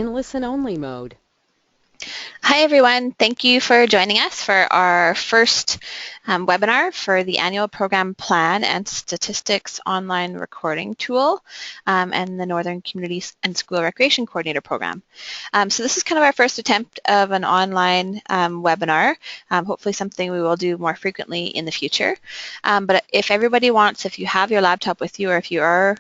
in listen-only mode. Hi everyone, thank you for joining us for our first webinar for the annual program plan and statistics online recording tool and the Northern Community and School Recreation Coordinator program. So this is kind of our first attempt of an online webinar, hopefully something we will do more frequently in the future. But if everybody wants, if you have your laptop with you or if you are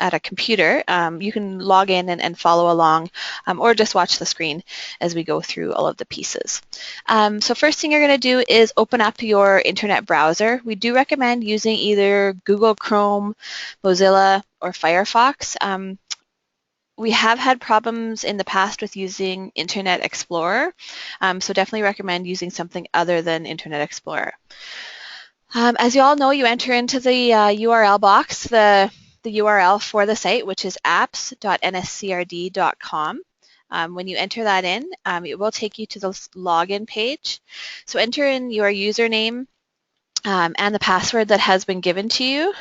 at a computer, you can log in and follow along or just watch the screen as we go through all of the pieces. So first thing you're going to do is open up your internet browser. We do recommend using either Google Chrome, Mozilla, or Firefox. We have had problems in the past with using Internet Explorer, so definitely recommend using something other than Internet Explorer. As you all know, you enter into the URL box the URL for the site, which is apps.nscrd.com. When you enter that in, it will take you to the login page. So enter in your username and the password that has been given to you.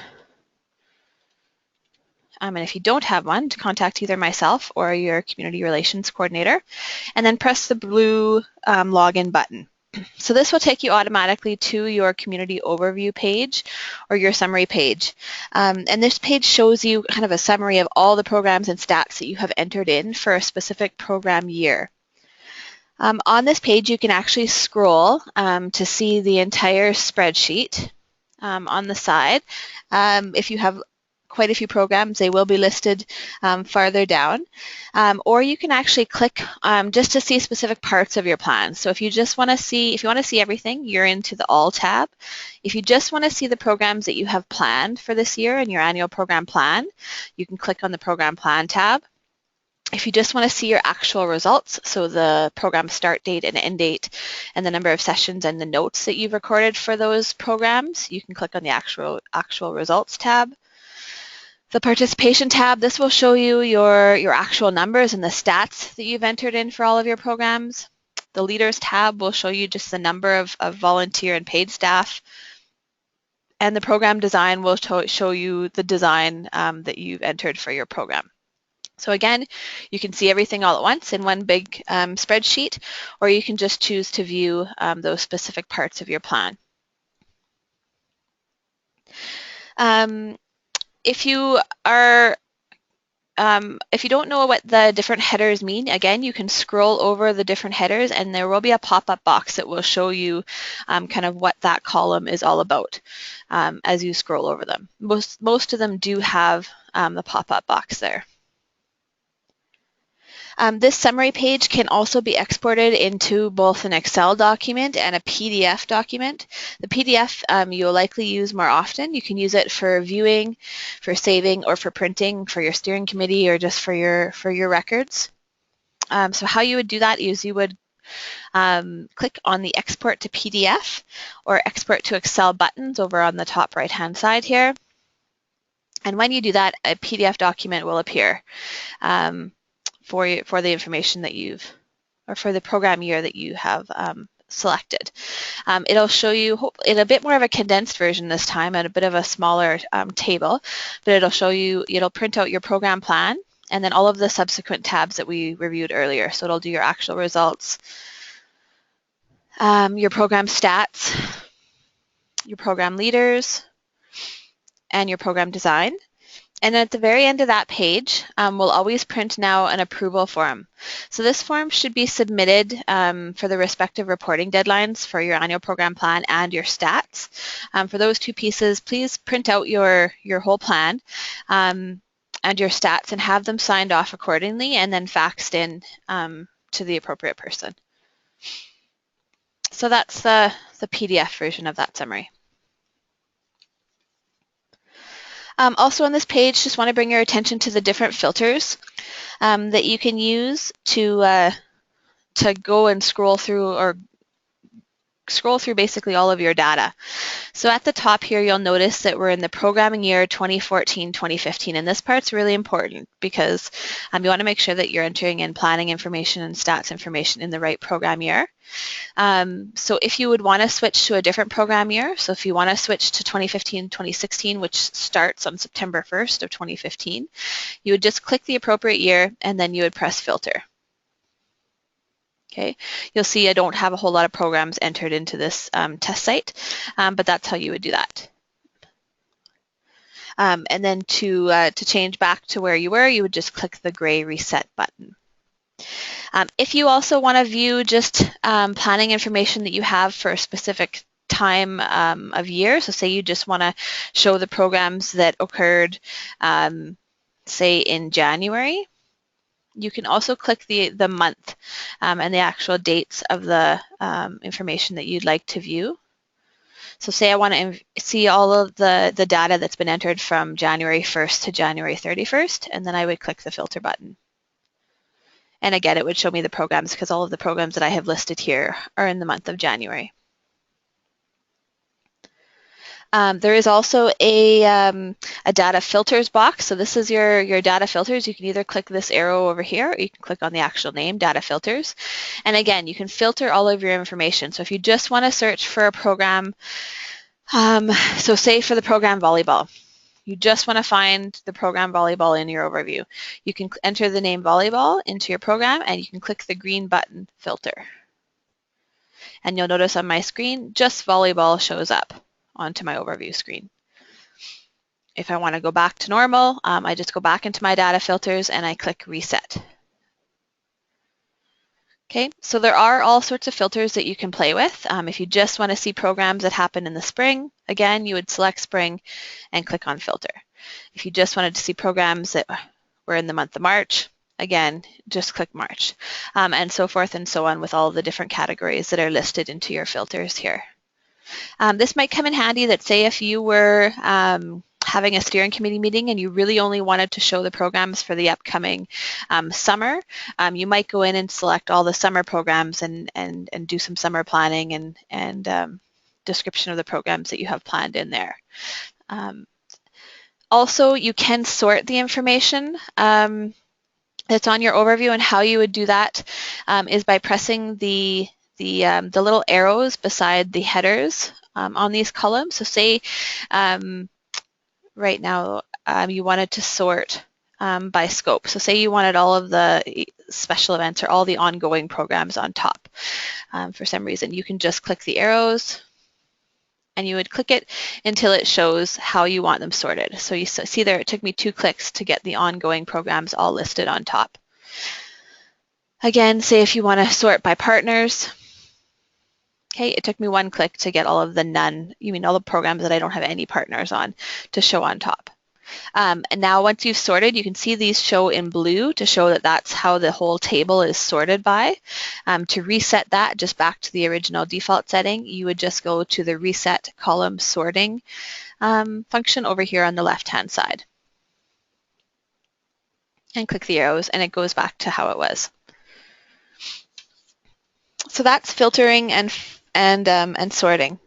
And if you don't have one, to contact either myself or your community relations coordinator, and then press the blue login button. So this will take you automatically to your community overview page or your summary page. And this page shows you kind of a summary of all the programs and stats that you have entered in for a specific program year. On this page, you can actually scroll to see the entire spreadsheet on the side. If you have quite a few programs, they will be listed farther down. Or you can actually click just to see specific parts of your plan. So if you just want to see, if you want to see everything, you're into the All tab. If you just want to see the programs that you have planned for this year in your annual program plan, you can click on the Program Plan tab. If you just want to see your actual results, so the program start date and end date and the number of sessions and the notes that you've recorded for those programs, you can click on the actual results tab. The participation tab, this will show you your actual numbers and the stats that you've entered in for all of your programs. The leaders tab will show you just the number of volunteer and paid staff. And the program design will show you the design that you've entered for your program. So again, you can see everything all at once in one big spreadsheet, or you can just choose to view those specific parts of your plan. If you don't know what the different headers mean, again, you can scroll over the different headers and there will be a pop-up box that will show you kind of what that column is all about as you scroll over them. Most of them do have the pop-up box there. This summary page can also be exported into both an Excel document and a PDF document. The PDF you'll likely use more often. You can use it for viewing, for saving, or for printing for your steering committee or just for your records. So how you would do that is you would click on the Export to PDF or Export to Excel buttons over on the top right-hand side here. And when you do that, a PDF document will appear. For the information that you've, or for the program year that you have selected. It'll show you in a bit more of a condensed version this time and a bit of a smaller table, but it'll show you, it'll print out your program plan and then all of the subsequent tabs that we reviewed earlier. So it'll do your actual results, your program stats, your program leaders, and your program design. And at the very end of that page, we'll always print now an approval form. So this form should be submitted for the respective reporting deadlines for your annual program plan and your stats. For those two pieces, please print out your whole plan and your stats and have them signed off accordingly and then faxed in to the appropriate person. So that's the PDF version of that summary. Also on this page, just want to bring your attention to the different filters that you can use to go and scroll through or scroll through basically all of your data. So at the top here, you'll notice that we're in the programming year 2014-2015, and this part's really important because you want to make sure that you're entering in planning information and stats information in the right program year. So if you would want to switch to a different program year, so if you want to switch to 2015-2016, which starts on September 1st of 2015, you would just click the appropriate year and then you would press filter. Okay, you'll see I don't have a whole lot of programs entered into this test site, but that's how you would do that. And then to change back to where you were, you would just click the gray reset button. If you also want to view just planning information that you have for a specific time of year, so say you just want to show the programs that occurred, say in January, you can also click the month and the actual dates of the information that you'd like to view. So say I want to see all of the data that's been entered from January 1st to January 31st, and then I would click the filter button. And again, it would show me the programs because all of the programs that I have listed here are in the month of January. There is also a data filters box. So this is your data filters. You can either click this arrow over here, or you can click on the actual name, data filters. And again, you can filter all of your information. So if you just want to search for a program, so say for the program volleyball, you just want to find the program volleyball in your overview. You can enter the name volleyball into your program and you can click the green button filter. And you'll notice on my screen, just volleyball shows up onto my overview screen. If I want to go back to normal, I just go back into my data filters and I click reset. Okay, so there are all sorts of filters that you can play with. If you just want to see programs that happen in the spring, again, you would select spring and click on filter. If you just wanted to see programs that were in the month of March, again, just click March, and so forth and so on with all the different categories that are listed into your filters here. This might come in handy that say if you were having a steering committee meeting and you really only wanted to show the programs for the upcoming summer, you might go in and select all the summer programs and do some summer planning and description of the programs that you have planned in there. Also, you can sort the information that's on your overview, and how you would do that is by pressing the little arrows beside the headers on these columns. So say right now you wanted to sort by scope. So say you wanted all of the special events or all the ongoing programs on top. For some reason, you can just click the arrows and you would click it until it shows how you want them sorted. So you see there, it took me 2 clicks to get the ongoing programs all listed on top. Again, say if you want to sort by partners, okay, it took me 1 click to get all of the none, all the programs that I don't have any partners on to show on top. And now once you've sorted, you can see these show in blue to show that that's how the whole table is sorted by. To reset that just back to the original default setting, you would just go to the reset column sorting function over here on the left-hand side. And click the arrows and it goes back to how it was. So that's filtering and sorting.